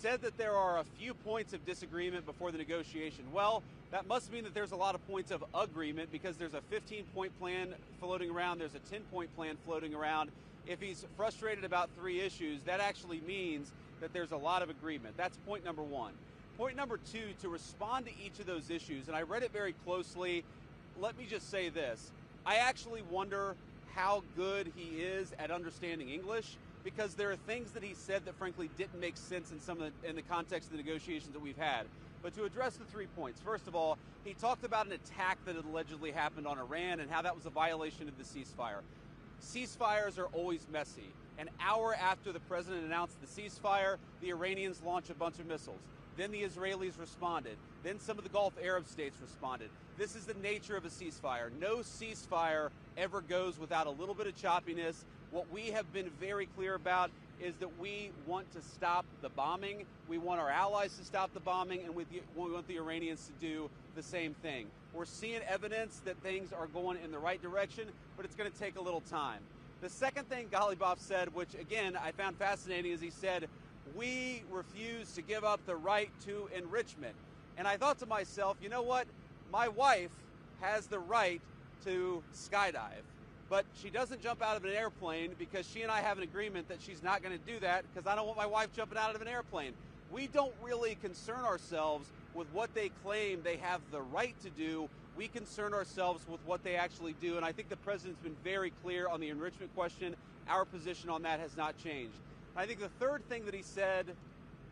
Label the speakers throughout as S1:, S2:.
S1: said that there are a few points of disagreement before the negotiation. Well, that must mean that there's a lot of points of agreement, because there's a 15-point plan floating around, there's a 10-point plan floating around. If he's frustrated about 3 issues, that actually means that there's a lot of agreement. That's point number 1. Point number 2, to respond to each of those issues, and I read it very closely. Let me just say this. I actually wonder how good he is at understanding English, because there are things that he said that frankly didn't make sense in the context of the negotiations that we've had. But to address the 3 points, first of all, he talked about an attack that had allegedly happened on Iran and how that was a violation of the ceasefire. Ceasefires are always messy. An hour after the president announced the ceasefire, the Iranians launched a bunch of missiles. Then the Israelis responded. Then some of the Gulf Arab states responded. This is the nature of a ceasefire. No ceasefire ever goes without a little bit of choppiness. What we have been very clear about is that we want to stop the bombing. We want our allies to stop the bombing, and we want the Iranians to do the same thing. We're seeing evidence that things are going in the right direction, but it's going to take a little time. The second thing gollybob said, which again I found fascinating, is he said, we refuse to give up the right to enrichment. And I thought to myself, you know what? My wife has the right to skydive, but she doesn't jump out of an airplane, because she and I have an agreement that she's not going to do that, because I don't want my wife jumping out of an airplane. We don't really concern ourselves with what they claim they have the right to do. We concern ourselves with what they actually do, and I think the president's been very clear on the enrichment question. Our position on that has not changed. I think the third thing that he said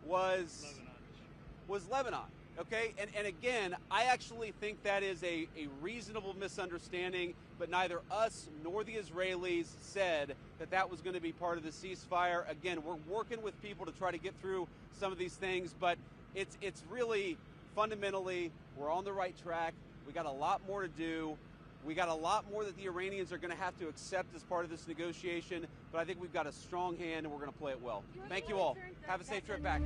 S1: was Lebanon. Okay, and again, I actually think that is a reasonable misunderstanding, but neither us nor the Israelis said that that was going to be part of the ceasefire. Again, we're working with people to try to get through some of these things, but it's really fundamentally, we're on the right track. We got a lot more to do. We got a lot more that the Iranians are going to have to accept as part of this negotiation, but I think we've got a strong hand and we're going to play it well. Thank you all. Have a safe trip back.